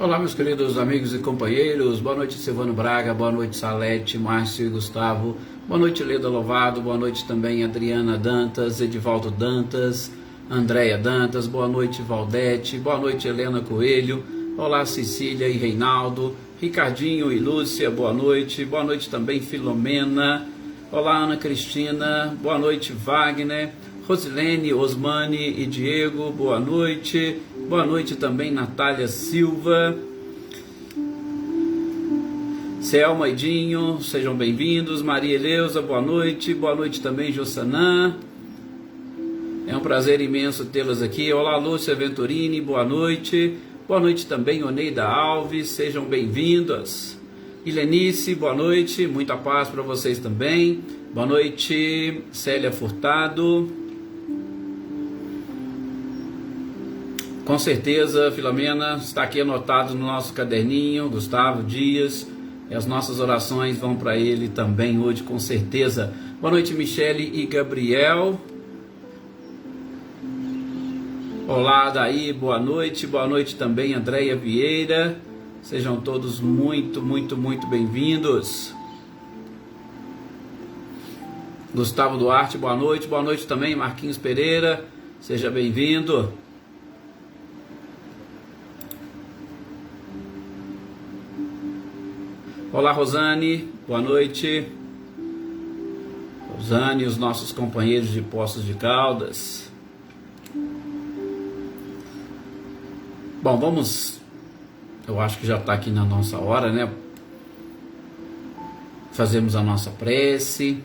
Olá, meus queridos amigos e companheiros, boa noite Silvano Braga, boa noite Salete, Márcio e Gustavo, boa noite Leda Louvado, boa noite também Adriana Dantas, Edivaldo Dantas, Andréia Dantas, boa noite Valdete, boa noite Helena Coelho, olá Cecília e Reinaldo, Ricardinho e Lúcia, boa noite também Filomena, olá Ana Cristina, boa noite Wagner, Rosilene, Osmane e Diego, boa noite também Natália Silva, Selma e Dinho, sejam bem-vindos, Maria Eleusa, boa noite também Jossanã, é um prazer imenso tê-las aqui, olá Lúcia Venturini, boa noite também Oneida Alves, sejam bem-vindas, Ilenice, boa noite, muita paz para vocês também, boa noite Célia Furtado, com certeza, Filomena, está aqui anotado no nosso caderninho, Gustavo Dias, e as nossas orações vão para ele também hoje, com certeza. Boa noite, Michele e Gabriel. Olá, Daí, boa noite também, Andréia Vieira. Sejam todos muito bem-vindos. Gustavo Duarte, boa noite também, Marquinhos Pereira, seja bem-vindo. Olá Rosane, boa noite. Rosane e os nossos companheiros de Poços de Caldas. Bom, vamos, eu acho que já está aqui na nossa hora, né? Fazemos a nossa prece,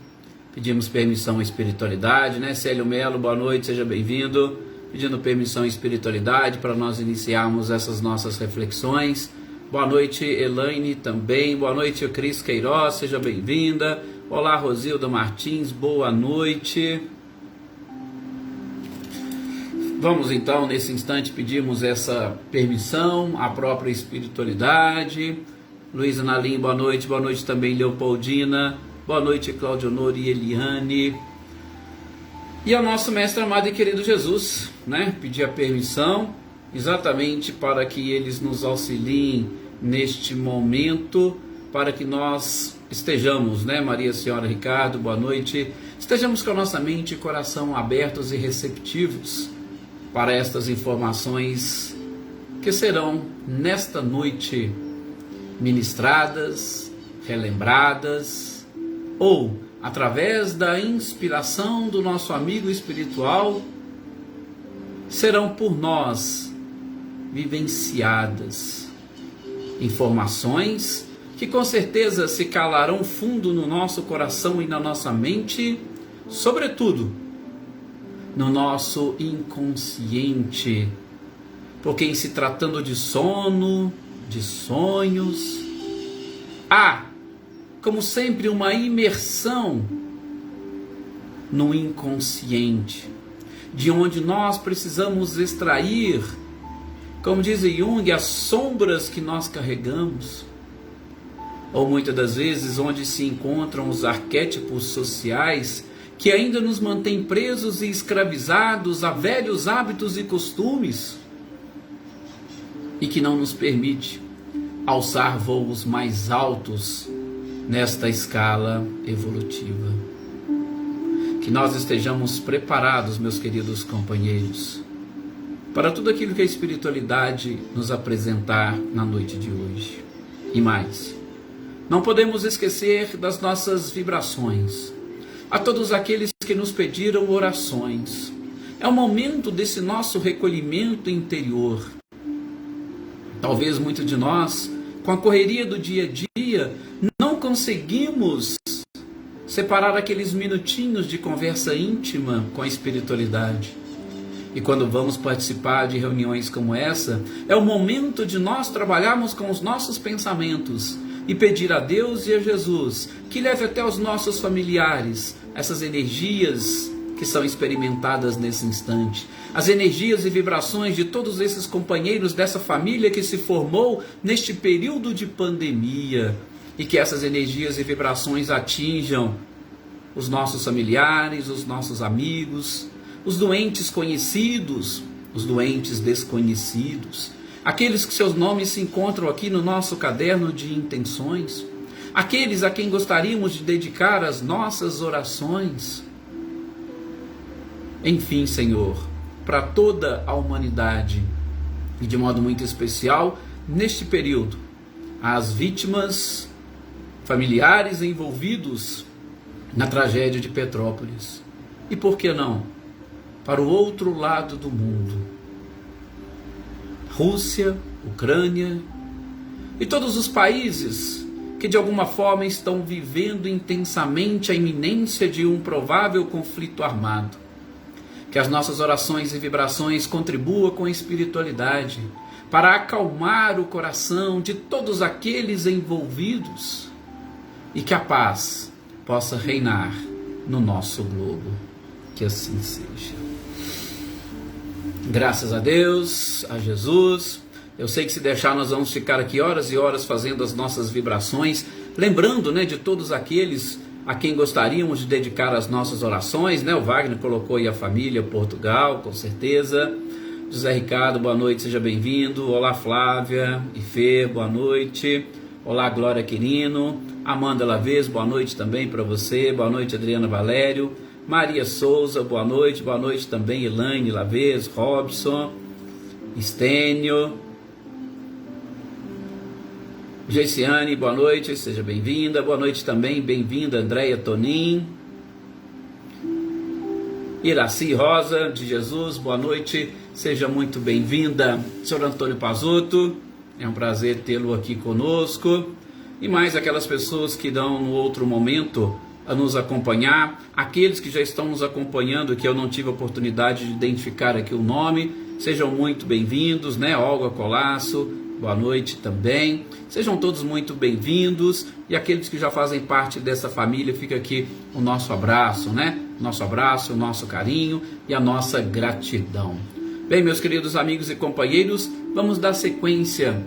pedimos permissão à espiritualidade, né? Célio Melo, boa noite, seja bem-vindo. Pedindo permissão à espiritualidade para nós iniciarmos essas nossas reflexões. Boa noite, Elaine também. Boa noite, Cris Queiroz, seja bem-vinda. Olá, Rosilda Martins, boa noite. Vamos então, nesse instante, pedirmos essa permissão à própria espiritualidade. Luísa Nalim, boa noite também, Leopoldina. Boa noite, Cláudio Honor e Eliane. E ao nosso mestre amado e querido Jesus, né? Pedir a permissão exatamente para que eles nos auxiliem neste momento, para que nós estejamos, né, Maria Senhora Ricardo, boa noite, estejamos com a nossa mente e coração abertos e receptivos para estas informações que serão nesta noite ministradas, relembradas, ou através da inspiração do nosso amigo espiritual, serão por nós vivenciadas. Informações que com certeza se calarão fundo no nosso coração e na nossa mente, sobretudo no nosso inconsciente, porque em se tratando de sono, de sonhos, há, como sempre, uma imersão no inconsciente, de onde nós precisamos extrair, como diz Jung, as sombras que nós carregamos, ou muitas das vezes onde se encontram os arquétipos sociais que ainda nos mantêm presos e escravizados a velhos hábitos e costumes e que não nos permite alçar voos mais altos nesta escala evolutiva. Que nós estejamos preparados, meus queridos companheiros, para tudo aquilo que a espiritualidade nos apresentar na noite de hoje. E mais, não podemos esquecer das nossas vibrações. A todos aqueles que nos pediram orações, é o momento desse nosso recolhimento interior. Talvez muitos de nós, com a correria do dia a dia, não conseguimos separar aqueles minutinhos de conversa íntima com a espiritualidade. E quando vamos participar de reuniões como essa, é o momento de nós trabalharmos com os nossos pensamentos e pedir a Deus e a Jesus que leve até os nossos familiares essas energias que são experimentadas nesse instante, as energias e vibrações de todos esses companheiros dessa família que se formou neste período de pandemia, e que essas energias e vibrações atinjam os nossos familiares, os nossos amigos, os doentes conhecidos, os doentes desconhecidos, aqueles que seus nomes se encontram aqui no nosso caderno de intenções, aqueles a quem gostaríamos de dedicar as nossas orações. Enfim, Senhor, para toda a humanidade, e de modo muito especial, neste período, as vítimas, familiares envolvidos na tragédia de Petrópolis. E por que não? Para o outro lado do mundo, Rússia, Ucrânia e todos os países que de alguma forma estão vivendo intensamente a iminência de um provável conflito armado. Que as nossas orações e vibrações contribuam com a espiritualidade para acalmar o coração de todos aqueles envolvidos e que a paz possa reinar no nosso globo. Que assim seja. Graças a Deus, a Jesus. Eu sei que se deixar nós vamos ficar aqui horas e horas fazendo as nossas vibrações, lembrando, de todos aqueles a quem gostaríamos de dedicar as nossas orações, O Wagner colocou aí a família, Portugal, com certeza. José Ricardo, boa noite, seja bem-vindo. Olá, Flávia e Fê, boa noite. Olá, Glória Quirino. Amanda Lavez, boa noite também para você. Boa noite, Adriana Valério. Maria Souza, boa noite também. Elaine Lavez, Robson, Estênio. Geiciane, boa noite, seja bem-vinda. Boa noite também, bem-vinda, Andréia Tonin. Iraci Rosa de Jesus, boa noite, seja muito bem-vinda. Senhor Antônio Pazotto, é um prazer tê-lo aqui conosco. E mais aquelas pessoas que dão no outro momento a nos acompanhar, aqueles que já estão nos acompanhando, que eu não tive a oportunidade de identificar aqui o nome, sejam muito bem-vindos, Olga Colasso, boa noite também, sejam todos muito bem-vindos, e aqueles que já fazem parte dessa família, fica aqui o nosso abraço, Nosso abraço, o nosso carinho e a nossa gratidão. Bem, meus queridos amigos e companheiros, vamos dar sequência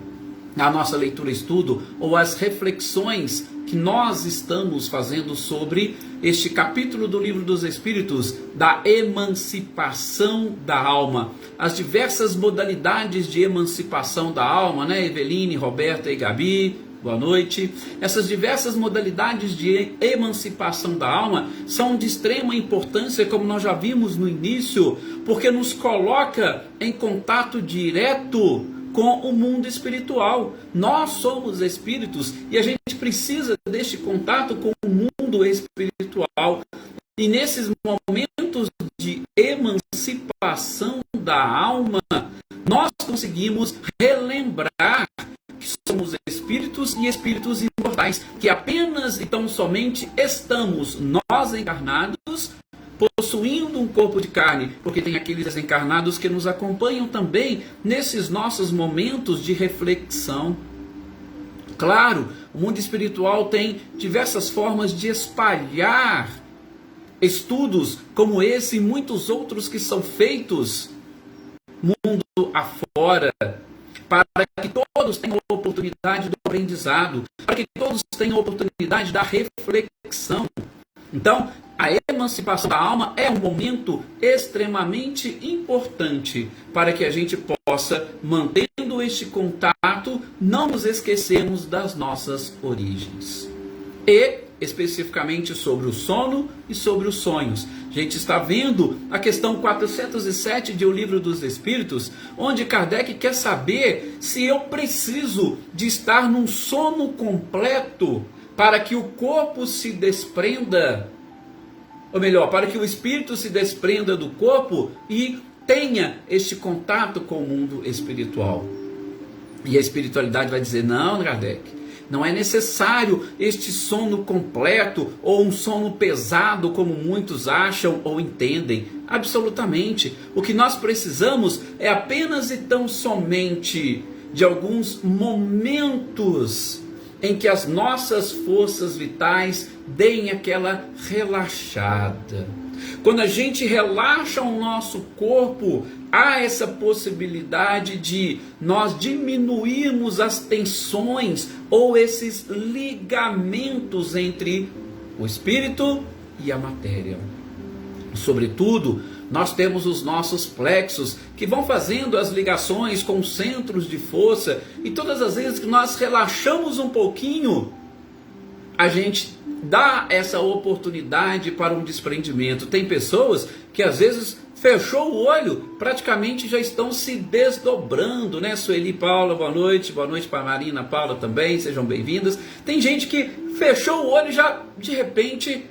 à nossa leitura-estudo, ou às reflexões que nós estamos fazendo sobre este capítulo do Livro dos Espíritos, da emancipação da alma, as diversas modalidades de emancipação da alma, Eveline, Roberta e Gabi, boa noite. Essas diversas modalidades de emancipação da alma são de extrema importância, como nós já vimos no início, porque nos coloca em contato direto com o mundo espiritual. Nós somos espíritos e a gente precisa deste contato com o mundo espiritual. E nesses momentos de emancipação da alma, nós conseguimos relembrar que somos espíritos e espíritos imortais, que apenas e tão somente estamos nós encarnados, possuindo um corpo de carne, porque tem aqueles desencarnados que nos acompanham também nesses nossos momentos de reflexão. Claro, o mundo espiritual tem diversas formas de espalhar estudos como esse e muitos outros que são feitos mundo afora, para que todos tenham a oportunidade do aprendizado, para que todos tenham a oportunidade da reflexão. Então, a emancipação da alma é um momento extremamente importante para que a gente possa, mantendo este contato, não nos esquecermos das nossas origens. E, especificamente, sobre o sono e sobre os sonhos. A gente está vendo a questão 407 de O Livro dos Espíritos, onde Kardec quer saber se eu preciso de estar num sono completo para que o corpo se desprenda, ou melhor, para que o espírito se desprenda do corpo e tenha este contato com o mundo espiritual. E a espiritualidade vai dizer, não, Kardec, não é necessário este sono completo ou um sono pesado como muitos acham ou entendem. Absolutamente. O que nós precisamos é apenas e tão somente de alguns momentos em que as nossas forças vitais deem aquela relaxada. Quando a gente relaxa o nosso corpo, há essa possibilidade de nós diminuirmos as tensões ou esses ligamentos entre o espírito e a matéria. Sobretudo, Nós temos os nossos plexos, que vão fazendo as ligações com centros de força, e todas as vezes que nós relaxamos um pouquinho, a gente dá essa oportunidade para um desprendimento. Tem pessoas que às vezes fechou o olho, praticamente já estão se desdobrando, né? Sueli Paula, boa noite para Marina Paula também, sejam bem-vindas. Tem gente que fechou o olho e já, de repente...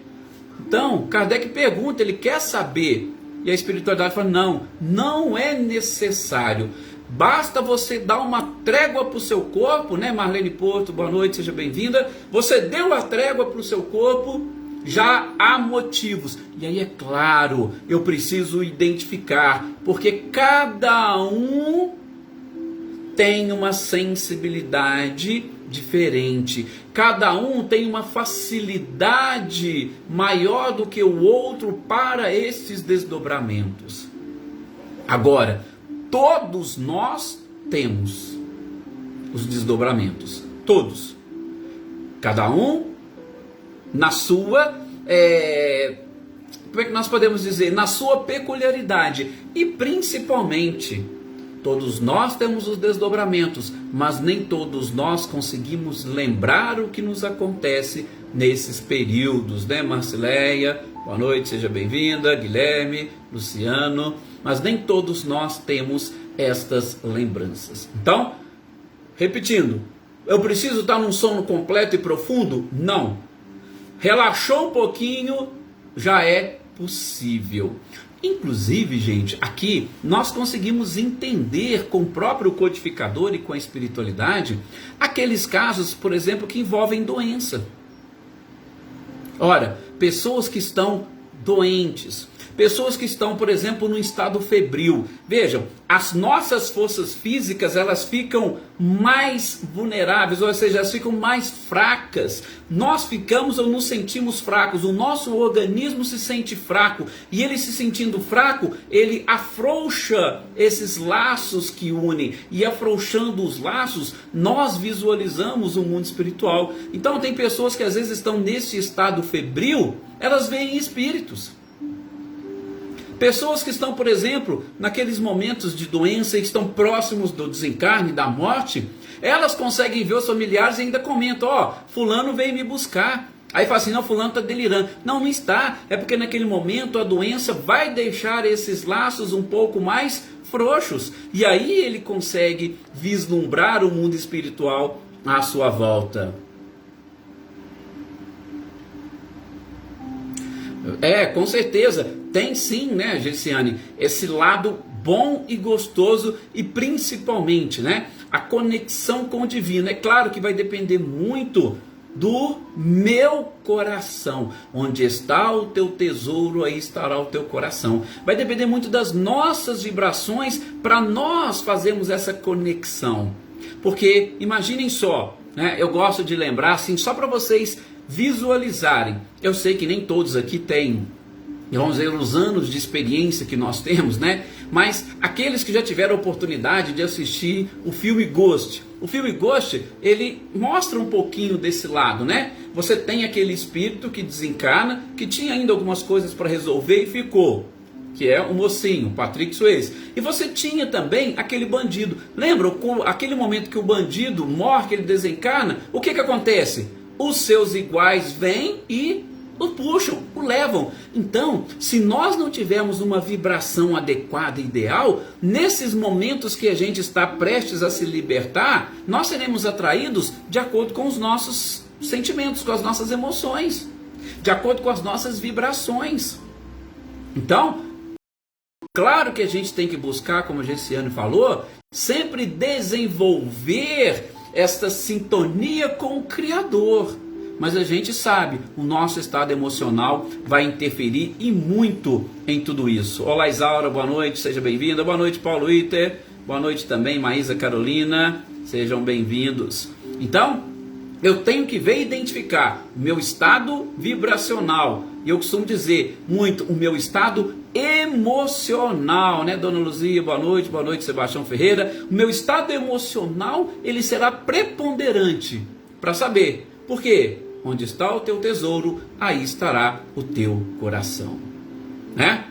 Então, Kardec pergunta, ele quer saber, e a espiritualidade fala, não é necessário. Basta você dar uma trégua para o seu corpo, né? Marlene Porto, boa noite, seja bem-vinda. Você deu a trégua para o seu corpo, já há motivos. E aí é claro, eu preciso identificar, porque cada um tem uma sensibilidade diferente. Cada um tem uma facilidade maior do que o outro para esses desdobramentos. Agora, todos nós temos os desdobramentos, todos, cada um na sua, como é que nós podemos dizer, na sua peculiaridade, e principalmente, todos nós temos os desdobramentos, mas nem todos nós conseguimos lembrar o que nos acontece nesses períodos, né? Marcileia, boa noite, seja bem-vinda, Guilherme, Luciano, mas nem todos nós temos estas lembranças. Então, repetindo, eu preciso estar num sono completo e profundo? Não. Relaxou um pouquinho, já é possível. Inclusive, gente, aqui nós conseguimos entender com o próprio codificador e com a espiritualidade aqueles casos, por exemplo, que envolvem doença. Ora, pessoas que estão doentes, pessoas que estão, por exemplo, no estado febril. Vejam, as nossas forças físicas, elas ficam mais vulneráveis, ou seja, elas ficam mais fracas. Nós ficamos ou nos sentimos fracos, o nosso organismo se sente fraco, e ele se sentindo fraco, ele afrouxa esses laços que unem, e afrouxando os laços, nós visualizamos o mundo espiritual. Então tem pessoas que às vezes estão nesse estado febril, elas veem espíritos. Pessoas que estão, por exemplo, naqueles momentos de doença e que estão próximos do desencarne, da morte, elas conseguem ver os familiares e ainda comentam, fulano veio me buscar. Aí fala assim, não, fulano está delirando. Não está, é porque naquele momento a doença vai deixar esses laços um pouco mais frouxos. E aí ele consegue vislumbrar o mundo espiritual à sua volta. Com certeza, tem sim, né, Gessiane, esse lado bom e gostoso, e principalmente, né, a conexão com o divino. É claro que vai depender muito do meu coração. Onde está o teu tesouro, aí estará o teu coração. Vai depender muito das nossas vibrações para nós fazermos essa conexão. Porque, imaginem só, né, eu gosto de lembrar, assim, só para vocês visualizarem. Eu sei que nem todos aqui têm, vamos dizer, os anos de experiência que nós temos, né? Mas aqueles que já tiveram a oportunidade de assistir o filme Ghost. O filme Ghost, ele mostra um pouquinho desse lado, né? Você tem aquele espírito que desencarna, que tinha ainda algumas coisas para resolver e ficou, que é o mocinho, Patrick Swayze. E você tinha também aquele bandido. Lembra, aquele momento que o bandido morre, que ele desencarna, o que acontece? Os seus iguais vêm e o puxam, o levam. Então, se nós não tivermos uma vibração adequada e ideal, nesses momentos que a gente está prestes a se libertar, nós seremos atraídos de acordo com os nossos sentimentos, com as nossas emoções, de acordo com as nossas vibrações. Então, claro que a gente tem que buscar, como a Gessiane falou, sempre desenvolver esta sintonia com o Criador. Mas a gente sabe, o nosso estado emocional vai interferir e muito em tudo isso. Olá, Isaura, boa noite, seja bem-vinda. Boa noite, Paulo Iter. Boa noite também, Maísa Carolina. Sejam bem-vindos. Então, eu tenho que ver e identificar o meu estado vibracional. E eu costumo dizer muito o meu estado emocional, né, Dona Luzia? Boa noite, Sebastião Ferreira. O meu estado emocional, ele será preponderante para saber. Por quê? Onde está o teu tesouro, aí estará o teu coração, né?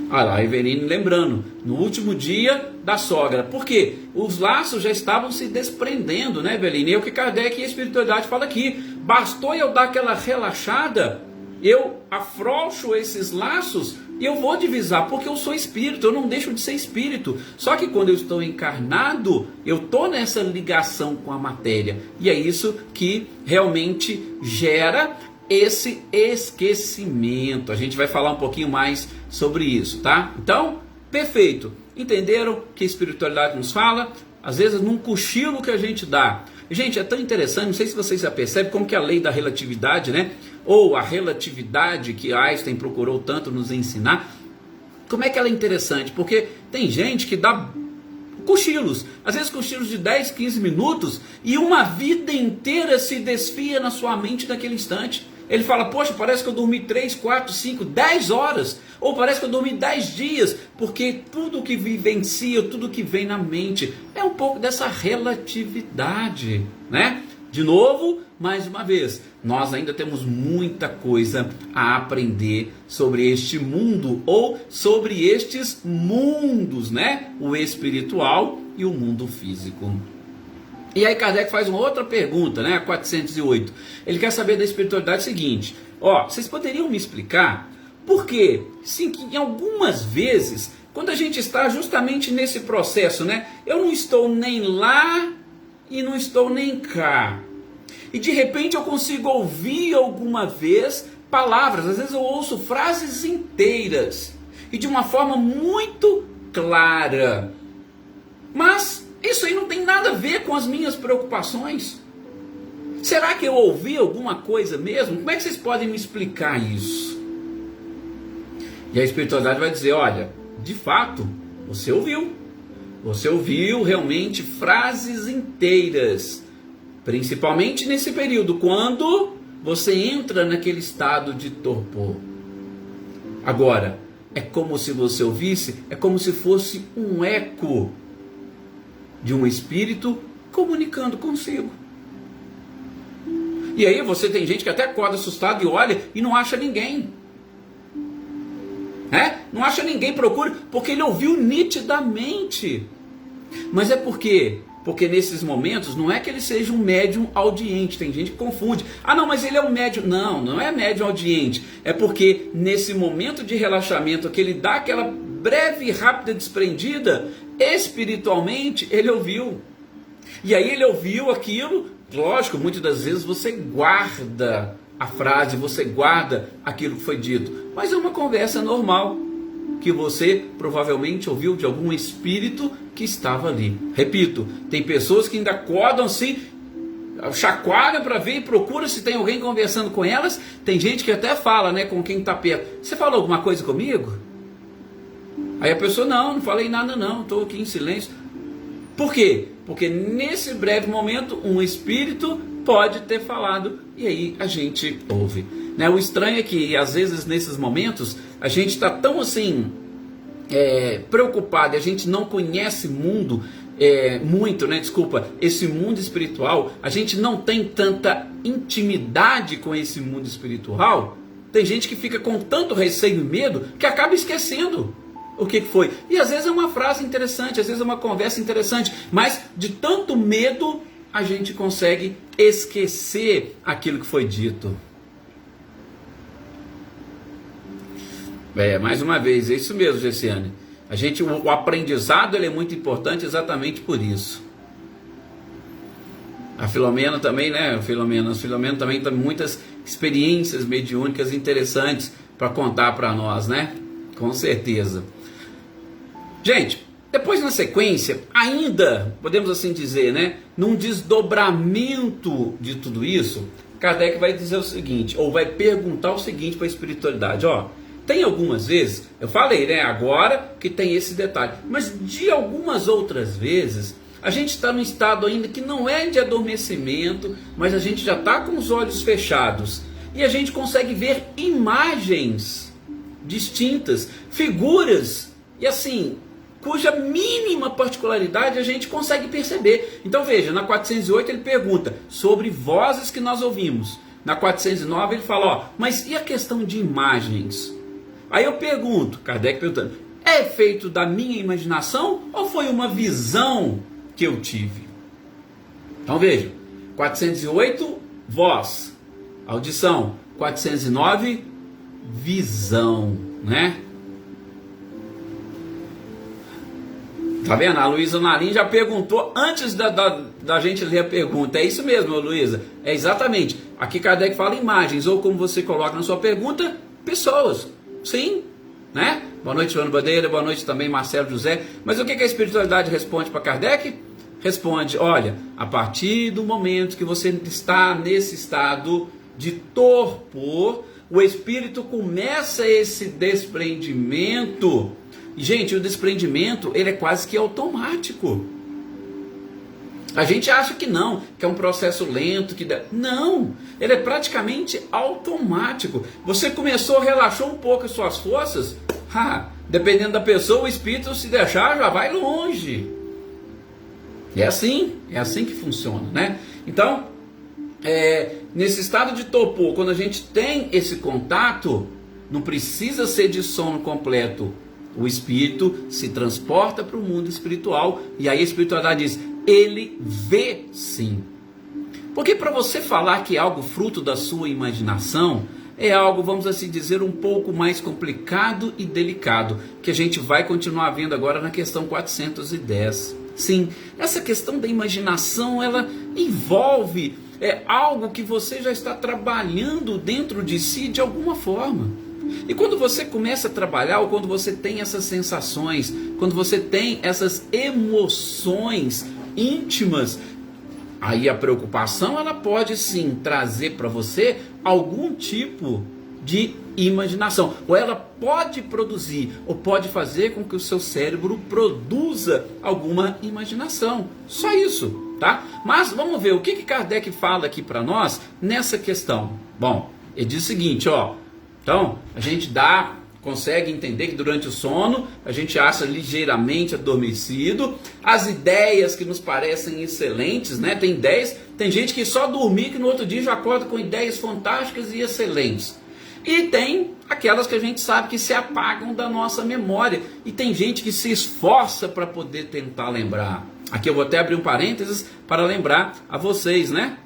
Olha lá, a Everine lembrando, no último dia da sogra. Por quê? Os laços já estavam se desprendendo, né, Everine? É o que Kardec e a espiritualidade fala aqui. Bastou eu dar aquela relaxada, eu afrouxo esses laços e eu vou divisar, porque eu sou espírito, eu não deixo de ser espírito. Só que quando eu estou encarnado, eu estou nessa ligação com a matéria. E é isso que realmente gera esse esquecimento. A gente vai falar um pouquinho mais sobre isso, tá? Então, perfeito. Entenderam que a espiritualidade nos fala? Às vezes num cochilo que a gente dá. Gente, é tão interessante, não sei se vocês já percebem como que a lei da relatividade, né? Ou a relatividade que Einstein procurou tanto nos ensinar, como é que ela é interessante? Porque tem gente que dá cochilos, às vezes cochilos de 10, 15 minutos, e uma vida inteira se desfia na sua mente naquele instante. Ele fala, poxa, parece que eu dormi 3, 4, 5, 10 horas, ou parece que eu dormi 10 dias, porque tudo que vivencia, tudo que vem na mente, é um pouco dessa relatividade, né? De novo, mais uma vez, nós ainda temos muita coisa a aprender sobre este mundo, ou sobre estes mundos, né? O espiritual e o mundo físico. E aí Kardec faz uma outra pergunta, né, a 408. Ele quer saber da espiritualidade seguinte. Vocês poderiam me explicar por que, sim, que em algumas vezes, quando a gente está justamente nesse processo, né, eu não estou nem lá e não estou nem cá. E de repente eu consigo ouvir alguma vez palavras, às vezes eu ouço frases inteiras e de uma forma muito clara. Mas isso aí não tem nada a ver com as minhas preocupações. Será que eu ouvi alguma coisa mesmo? Como é que vocês podem me explicar isso? E a espiritualidade vai dizer, olha, de fato, você ouviu. Você ouviu realmente frases inteiras. Principalmente nesse período, quando você entra naquele estado de torpor. Agora, é como se você ouvisse, é como se fosse um eco de um espírito comunicando consigo. E aí você tem gente que até acorda assustado e olha e não acha ninguém. Não acha ninguém, procura, porque ele ouviu nitidamente. Mas é porque nesses momentos não é que ele seja um médium audiente. Tem gente que confunde. Não, mas ele é um médium. Não, não é médium audiente. É porque nesse momento de relaxamento que ele dá aquela breve e rápida desprendida, espiritualmente ele ouviu. E aí ele ouviu aquilo. Lógico, muitas das vezes você guarda a frase, você guarda aquilo que foi dito. Mas é uma conversa normal que você provavelmente ouviu de algum espírito que estava ali. Repito, tem pessoas que ainda acordam assim, chacoalham para ver e procuram se tem alguém conversando com elas. Tem gente que até fala, né, com quem está perto. Você falou alguma coisa comigo? Aí a pessoa, não falei nada não, estou aqui em silêncio. Por quê? Porque nesse breve momento um espírito pode ter falado e aí a gente ouve. Né? O estranho é que às vezes nesses momentos a gente está tão assim preocupado, a gente não conhece muito, esse mundo espiritual, a gente não tem tanta intimidade com esse mundo espiritual. Tem gente que fica com tanto receio e medo que acaba esquecendo o que foi. E às vezes é uma frase interessante, às vezes é uma conversa interessante, mas de tanto medo a gente consegue esquecer aquilo que foi dito. Mais uma vez, é isso mesmo, Gessiane. O aprendizado ele é muito importante exatamente por isso. A Filomena também, né? A Filomena também tem muitas experiências mediúnicas interessantes para contar para nós, né? Com certeza. Gente, depois na sequência, ainda, podemos assim dizer, né? Num desdobramento de tudo isso, Kardec vai dizer o seguinte, ou vai perguntar o seguinte para a espiritualidade, tem algumas vezes, eu falei, né, agora que tem esse detalhe, mas de algumas outras vezes, a gente está num estado ainda que não é de adormecimento, mas a gente já está com os olhos fechados, e a gente consegue ver imagens distintas, figuras, e assim, cuja mínima particularidade a gente consegue perceber. Então veja, na 408 ele pergunta sobre vozes que nós ouvimos, na 409 ele fala, mas e a questão de imagens? Aí eu pergunto, Kardec perguntando, é efeito da minha imaginação ou foi uma visão que eu tive? Então veja, 408, voz, audição. 409, visão, né? Tá vendo? A Luísa Narim já perguntou antes da gente ler a pergunta. É isso mesmo, Luísa. É exatamente. Aqui Kardec fala imagens, ou como você coloca na sua pergunta, pessoas. Sim, né? Boa noite, Joana Bandeira. Boa noite também, Marcelo José. Mas o que a espiritualidade responde para Kardec? Responde, olha, a partir do momento que você está nesse estado de torpor, o espírito começa esse desprendimento. Gente, o desprendimento, ele é quase que automático. A gente acha que não, que é um processo lento, não, ele é praticamente automático. Você começou, relaxou um pouco as suas forças, dependendo da pessoa, o espírito, se deixar, já vai longe. É assim que funciona, né? Então, nesse estado de torpor, quando a gente tem esse contato, não precisa ser de sono completo. O espírito se transporta para o mundo espiritual e aí a espiritualidade diz, ele vê sim. Porque para você falar que é algo fruto da sua imaginação, é algo, vamos assim dizer, um pouco mais complicado e delicado, que a gente vai continuar vendo agora na questão 410. Sim, essa questão da imaginação, ela envolve algo que você já está trabalhando dentro de si de alguma forma. E quando você começa a trabalhar, ou quando você tem essas sensações, quando você tem essas emoções íntimas, aí a preocupação, ela pode sim trazer para você algum tipo de imaginação, ou ela pode produzir, ou pode fazer com que o seu cérebro produza alguma imaginação, só isso, tá? Mas vamos ver o que Kardec fala aqui para nós nessa questão. Bom, ele diz o seguinte, então a gente consegue entender que durante o sono a gente acha ligeiramente adormecido, as ideias que nos parecem excelentes, né? Tem gente que só dormir que no outro dia já acorda com ideias fantásticas e excelentes. E tem aquelas que a gente sabe que se apagam da nossa memória. E tem gente que se esforça para poder tentar lembrar. Aqui eu vou até abrir um parênteses para lembrar a vocês, né?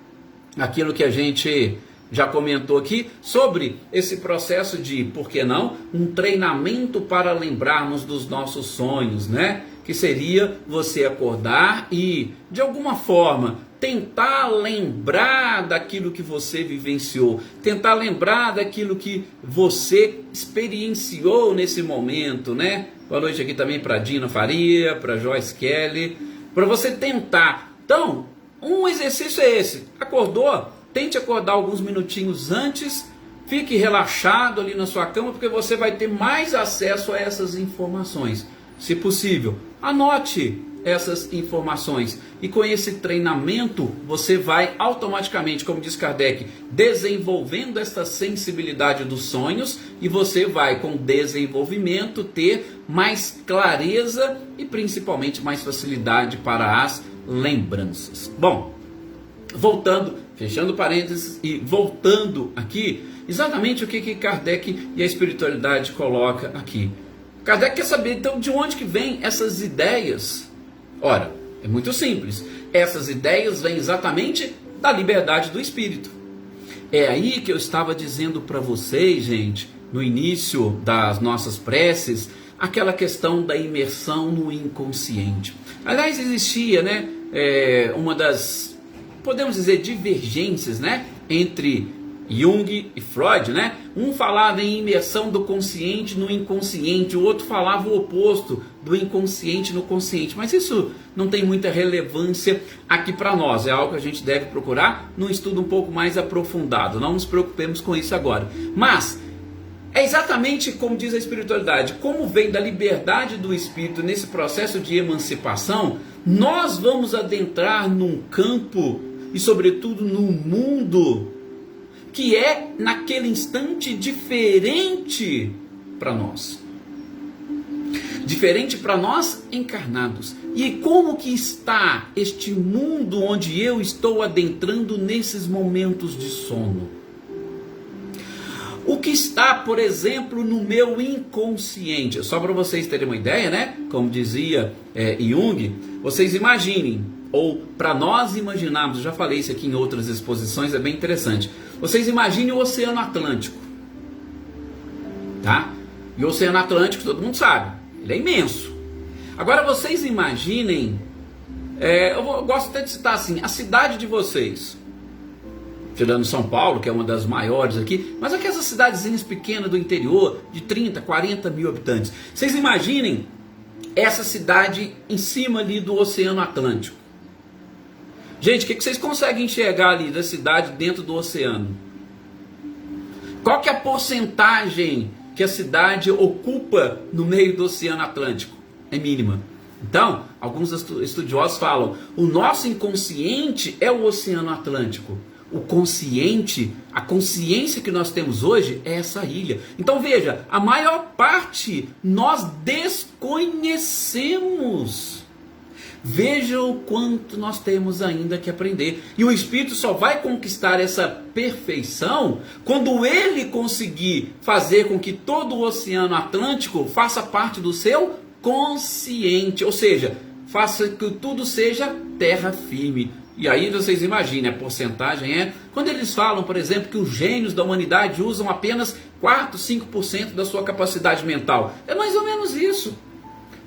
Aquilo que a gente já comentou aqui sobre esse processo de, por que não, um treinamento para lembrarmos dos nossos sonhos, né? Que seria você acordar e, de alguma forma, tentar lembrar daquilo que você vivenciou, tentar lembrar daquilo que você experienciou nesse momento, né? Boa noite aqui também para Dina Faria, para Joyce Kelly, para você tentar. Então, um exercício é esse, acordou? Tente acordar alguns minutinhos antes, fique relaxado ali na sua cama, porque você vai ter mais acesso a essas informações. Se possível, anote essas informações. E com esse treinamento, você vai automaticamente, como diz Kardec, desenvolvendo essa sensibilidade dos sonhos, e você vai, com desenvolvimento, ter mais clareza e principalmente mais facilidade para as lembranças. Bom, voltando, fechando parênteses e voltando aqui, exatamente o que Kardec e a espiritualidade coloca aqui. Kardec quer saber então de onde que vêm essas ideias. Ora, é muito simples. Essas ideias vêm exatamente da liberdade do espírito. É aí que eu estava dizendo para vocês, gente, no início das nossas preces, aquela questão da imersão no inconsciente. Aliás, existia, né, uma das, podemos dizer, divergências, né, entre Jung e Freud, né? Um falava em imersão do consciente no inconsciente, o outro falava o oposto, do inconsciente no consciente. Mas isso não tem muita relevância aqui para nós, é algo que a gente deve procurar num estudo um pouco mais aprofundado. Não nos preocupemos com isso agora. Mas é exatamente como diz a espiritualidade, como vem da liberdade do espírito nesse processo de emancipação, nós vamos adentrar num campo e sobretudo num mundo que é naquele instante diferente para nós. Diferente para nós encarnados. E como que está este mundo onde eu estou adentrando nesses momentos de sono? O que está, por exemplo, no meu inconsciente? Só para vocês terem uma ideia, né? Como dizia Jung, vocês imaginem, ou para nós imaginarmos, eu já falei isso aqui em outras exposições, é bem interessante. Vocês imaginem o Oceano Atlântico, tá? E o Oceano Atlântico, todo mundo sabe, ele é imenso. Agora vocês imaginem, eu gosto até de citar assim, a cidade de vocês, tirando São Paulo, que é uma das maiores aqui, mas aquelas cidadezinhas pequenas do interior, de 30, 40 mil habitantes. Vocês imaginem essa cidade em cima ali do Oceano Atlântico. Gente, o que vocês conseguem enxergar ali da cidade dentro do oceano? Qual que é a porcentagem que a cidade ocupa no meio do Oceano Atlântico? É mínima. Então, alguns estudiosos falam, o nosso inconsciente é o Oceano Atlântico. O consciente, a consciência que nós temos hoje é essa ilha. Então veja, a maior parte nós desconhecemos. Veja o quanto nós temos ainda que aprender. E o Espírito só vai conquistar essa perfeição quando ele conseguir fazer com que todo o Oceano Atlântico faça parte do seu consciente. Ou seja, faça que tudo seja terra firme. E aí vocês imaginem, a porcentagem quando eles falam, por exemplo, que os gênios da humanidade usam apenas 4, 5% da sua capacidade mental. É mais ou menos isso.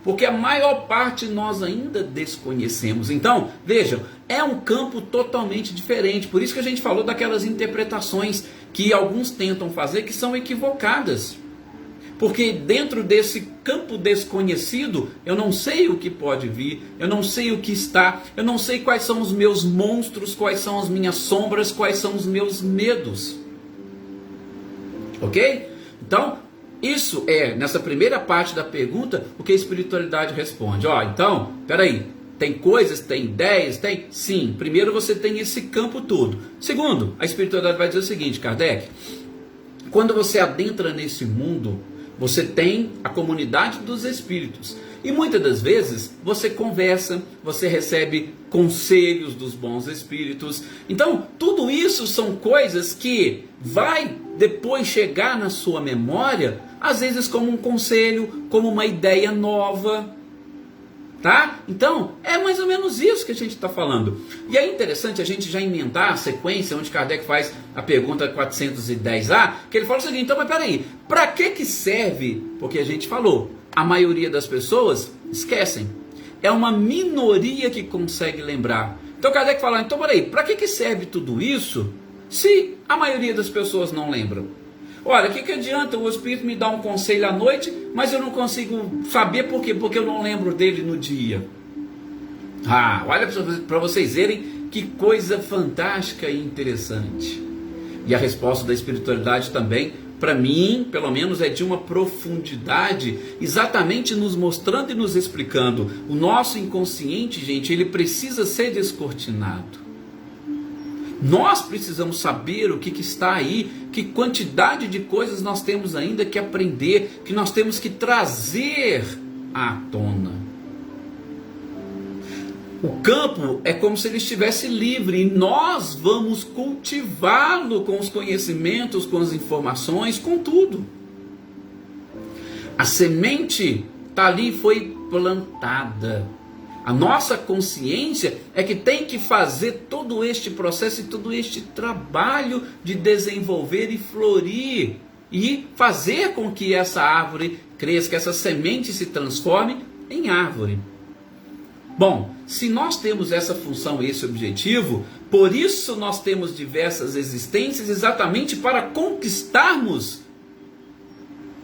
Porque a maior parte nós ainda desconhecemos. Então, vejam, é um campo totalmente diferente. Por isso que a gente falou daquelas interpretações que alguns tentam fazer que são equivocadas. Porque dentro desse campo desconhecido, eu não sei o que pode vir, eu não sei o que está, eu não sei quais são os meus monstros, quais são as minhas sombras, quais são os meus medos. Ok? Então, isso é, nessa primeira parte da pergunta, o que a espiritualidade responde. Então, peraí, tem coisas, tem ideias, tem? Sim, primeiro você tem esse campo todo. Segundo, a espiritualidade vai dizer o seguinte, Kardec, quando você adentra nesse mundo, você tem a comunidade dos espíritos. E muitas das vezes você conversa, você recebe conselhos dos bons espíritos. Então, tudo isso são coisas que vai depois chegar na sua memória, às vezes como um conselho, como uma ideia nova. Tá? Então, é mais ou menos isso que a gente está falando. E é interessante a gente já emendar a sequência onde Kardec faz a pergunta 410A, que ele fala o seguinte, então, mas peraí, para que serve? Porque a gente falou, a maioria das pessoas esquecem. É uma minoria que consegue lembrar. Então Kardec fala, então peraí, para que serve tudo isso se a maioria das pessoas não lembram? Olha, o que adianta o Espírito me dar um conselho à noite, mas eu não consigo saber por quê? Porque eu não lembro dele no dia. Olha para vocês verem que coisa fantástica e interessante. E a resposta da espiritualidade também, para mim, pelo menos, é de uma profundidade, exatamente nos mostrando e nos explicando. O nosso inconsciente, gente, ele precisa ser descortinado. Nós precisamos saber o que está aí, que quantidade de coisas nós temos ainda que aprender, que nós temos que trazer à tona. O campo é como se ele estivesse livre e nós vamos cultivá-lo com os conhecimentos, com as informações, com tudo. A semente está ali, foi plantada. A nossa consciência é que tem que fazer todo este processo e todo este trabalho de desenvolver e florir e fazer com que essa árvore cresça, que essa semente se transforme em árvore. Bom, se nós temos essa função e esse objetivo, por isso nós temos diversas existências exatamente para conquistarmos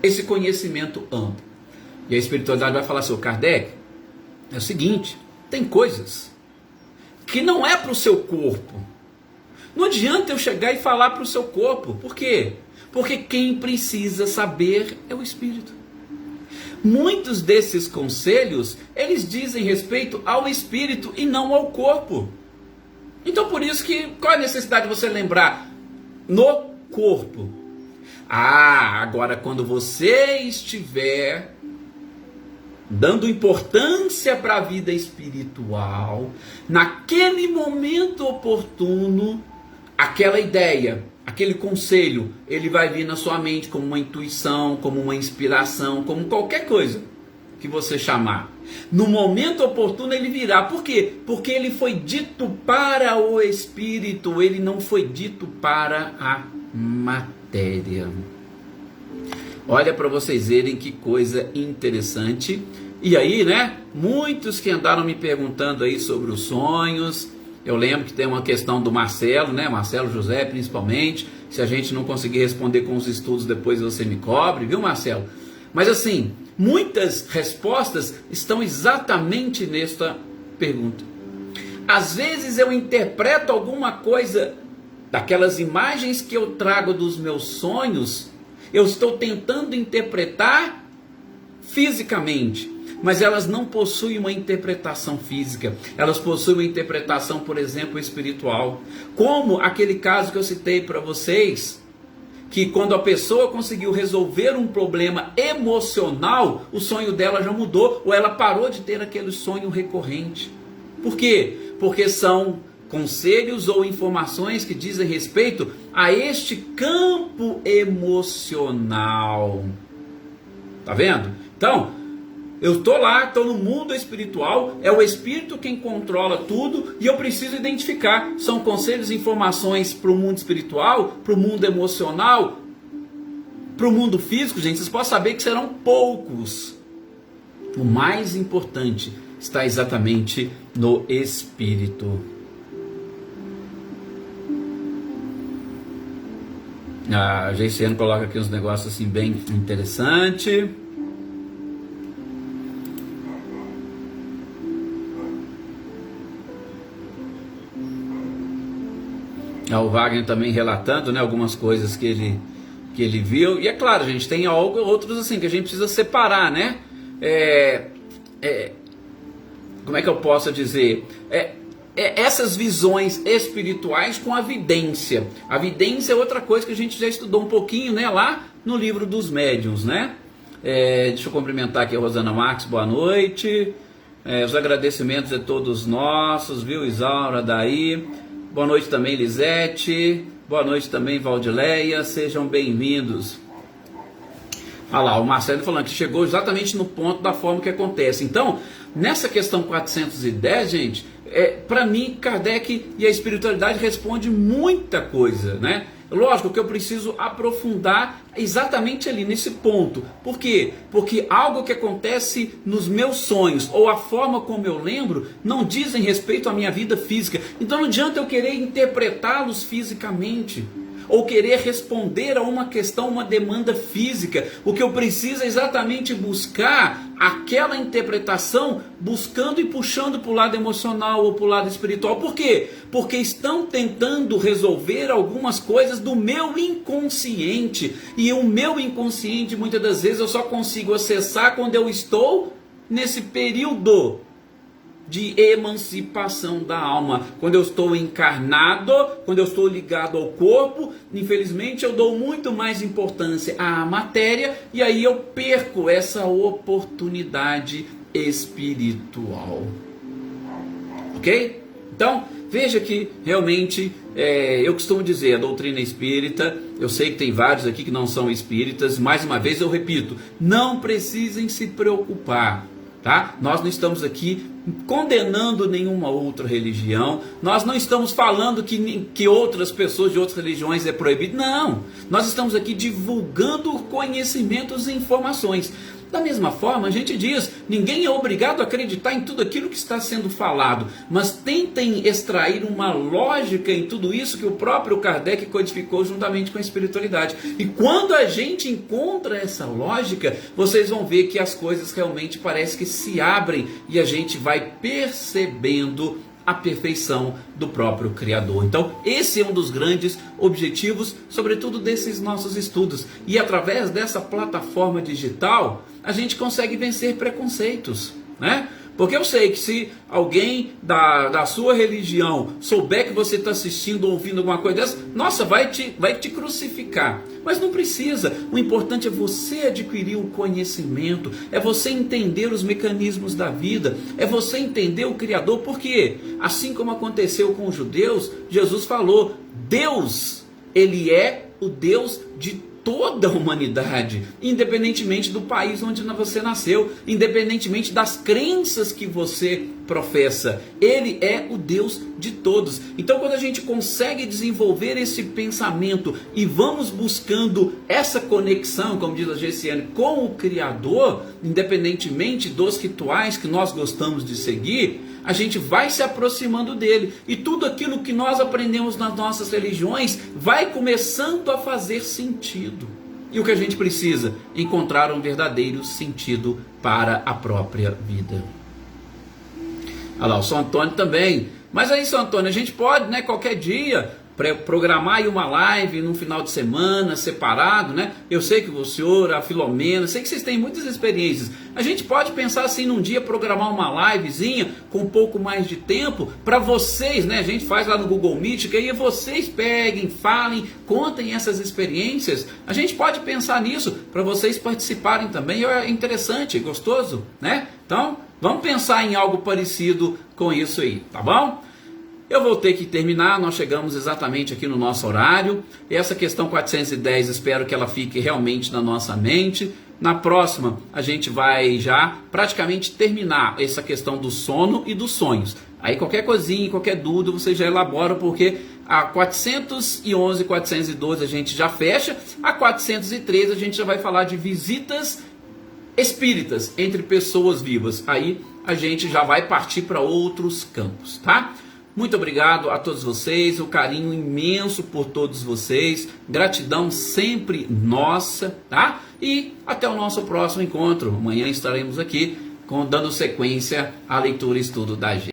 esse conhecimento amplo. E a espiritualidade vai falar assim, Kardec, é o seguinte, tem coisas que não é para o seu corpo. Não adianta eu chegar e falar para o seu corpo. Por quê? Porque quem precisa saber é o Espírito. Muitos desses conselhos, eles dizem respeito ao Espírito e não ao corpo. Então por isso que, qual é a necessidade de você lembrar? No corpo. Agora quando você estiver dando importância para a vida espiritual, naquele momento oportuno, aquela ideia, aquele conselho, ele vai vir na sua mente como uma intuição, como uma inspiração, como qualquer coisa que você chamar. No momento oportuno ele virá. Por quê? Porque ele foi dito para o espírito, ele não foi dito para a matéria. Olha para vocês verem que coisa interessante. E aí, né, muitos que andaram me perguntando aí sobre os sonhos. Eu lembro que tem uma questão do Marcelo, né, Marcelo José principalmente. Se a gente não conseguir responder com os estudos, depois você me cobre, viu, Marcelo? Mas assim, muitas respostas estão exatamente nesta pergunta. Às vezes eu interpreto alguma coisa daquelas imagens que eu trago dos meus sonhos, eu estou tentando interpretar fisicamente, mas elas não possuem uma interpretação física, elas possuem uma interpretação, por exemplo, espiritual. Como aquele caso que eu citei para vocês, que quando a pessoa conseguiu resolver um problema emocional, o sonho dela já mudou, ou ela parou de ter aquele sonho recorrente. Por quê? Porque são conselhos ou informações que dizem respeito a este campo emocional. Tá vendo? Então, eu estou lá, estou no mundo espiritual, é o espírito quem controla tudo e eu preciso identificar. São conselhos e informações para o mundo espiritual, para o mundo emocional, para o mundo físico, gente. Vocês podem saber que serão poucos. O mais importante está exatamente no espírito. A Geiciano coloca aqui uns negócios assim bem interessantes. O Wagner também relatando, né, algumas coisas que ele viu. E é claro, gente, tem outros assim que a gente precisa separar, né? Como é que eu posso dizer? Essas visões espirituais com a vidência. A vidência é outra coisa que a gente já estudou um pouquinho, né, lá no livro dos médiuns, né? Deixa eu cumprimentar aqui a Rosana Marques, boa noite. Os agradecimentos a todos nossos, viu, Isaura, daí. Boa noite também, Lisete. Boa noite também, Valdileia. Sejam bem-vindos. Olha lá, o Marcelo falando que chegou exatamente no ponto da forma que acontece. Então, nessa questão 410, gente, para mim, Kardec e a espiritualidade responde muita coisa, né? Lógico que eu preciso aprofundar exatamente ali nesse ponto. Por quê? Porque algo que acontece nos meus sonhos ou a forma como eu lembro não dizem respeito à minha vida física. Então não adianta eu querer interpretá-los fisicamente ou querer responder a uma questão, uma demanda física. O que eu preciso é exatamente buscar aquela interpretação, buscando e puxando para o lado emocional ou para o lado espiritual. Por quê? Porque estão tentando resolver algumas coisas do meu inconsciente. E o meu inconsciente, muitas das vezes, eu só consigo acessar quando eu estou nesse período de emancipação da alma. Quando eu estou encarnado, quando eu estou ligado ao corpo, infelizmente eu dou muito mais importância à matéria e aí eu perco essa oportunidade espiritual. Ok? Então, veja que realmente, eu costumo dizer, a doutrina espírita, eu sei que tem vários aqui que não são espíritas, mais uma vez eu repito, não precisem se preocupar. Tá? Nós não estamos aqui condenando nenhuma outra religião, nós não estamos falando que outras pessoas de outras religiões é proibido, não, nós estamos aqui divulgando conhecimentos e informações. Da mesma forma, a gente diz, ninguém é obrigado a acreditar em tudo aquilo que está sendo falado, mas tentem extrair uma lógica em tudo isso que o próprio Kardec codificou juntamente com a espiritualidade. E quando a gente encontra essa lógica, vocês vão ver que as coisas realmente parecem que se abrem e a gente vai percebendo a perfeição do próprio Criador. Então, esse é um dos grandes objetivos, sobretudo desses nossos estudos. E através dessa plataforma digital, a gente consegue vencer preconceitos, né? Porque eu sei que se alguém da sua religião souber que você está assistindo ou ouvindo alguma coisa dessa, nossa, vai te crucificar. Mas não precisa. O importante é você adquirir o conhecimento, é você entender os mecanismos da vida, é você entender o Criador, porque assim como aconteceu com os judeus, Jesus falou, Deus Ele é o Deus de toda a humanidade, independentemente do país onde você nasceu, independentemente das crenças que você professa. Ele é o Deus de todos. Então, quando a gente consegue desenvolver esse pensamento e vamos buscando essa conexão, como diz a Gessiane, com o Criador, independentemente dos rituais que nós gostamos de seguir, a gente vai se aproximando dele. E tudo aquilo que nós aprendemos nas nossas religiões vai começando a fazer sentido. E o que a gente precisa? Encontrar um verdadeiro sentido para a própria vida. Olha lá, o São Antônio também. Mas aí, São Antônio, a gente pode, né, qualquer dia, programar aí uma live no final de semana, separado, né? Eu sei que o senhor, a Filomena, sei que vocês têm muitas experiências. A gente pode pensar assim, num dia programar uma livezinha com um pouco mais de tempo para vocês, né? A gente faz lá no Google Meet, que aí vocês peguem, falem, contem essas experiências. A gente pode pensar nisso para vocês participarem também. É interessante, gostoso, né? Então, vamos pensar em algo parecido com isso aí, tá bom? Eu vou ter que terminar, nós chegamos exatamente aqui no nosso horário. Essa questão 410, espero que ela fique realmente na nossa mente. Na próxima, a gente vai já praticamente terminar essa questão do sono e dos sonhos. Aí qualquer coisinha, qualquer dúvida, você já elabora, porque a 411 e 412 a gente já fecha. A 413 a gente já vai falar de visitas espíritas entre pessoas vivas. Aí a gente já vai partir para outros campos, tá? Muito obrigado a todos vocês, o carinho imenso por todos vocês, gratidão sempre nossa, tá? E até o nosso próximo encontro. Amanhã estaremos aqui dando sequência à leitura e estudo da gente.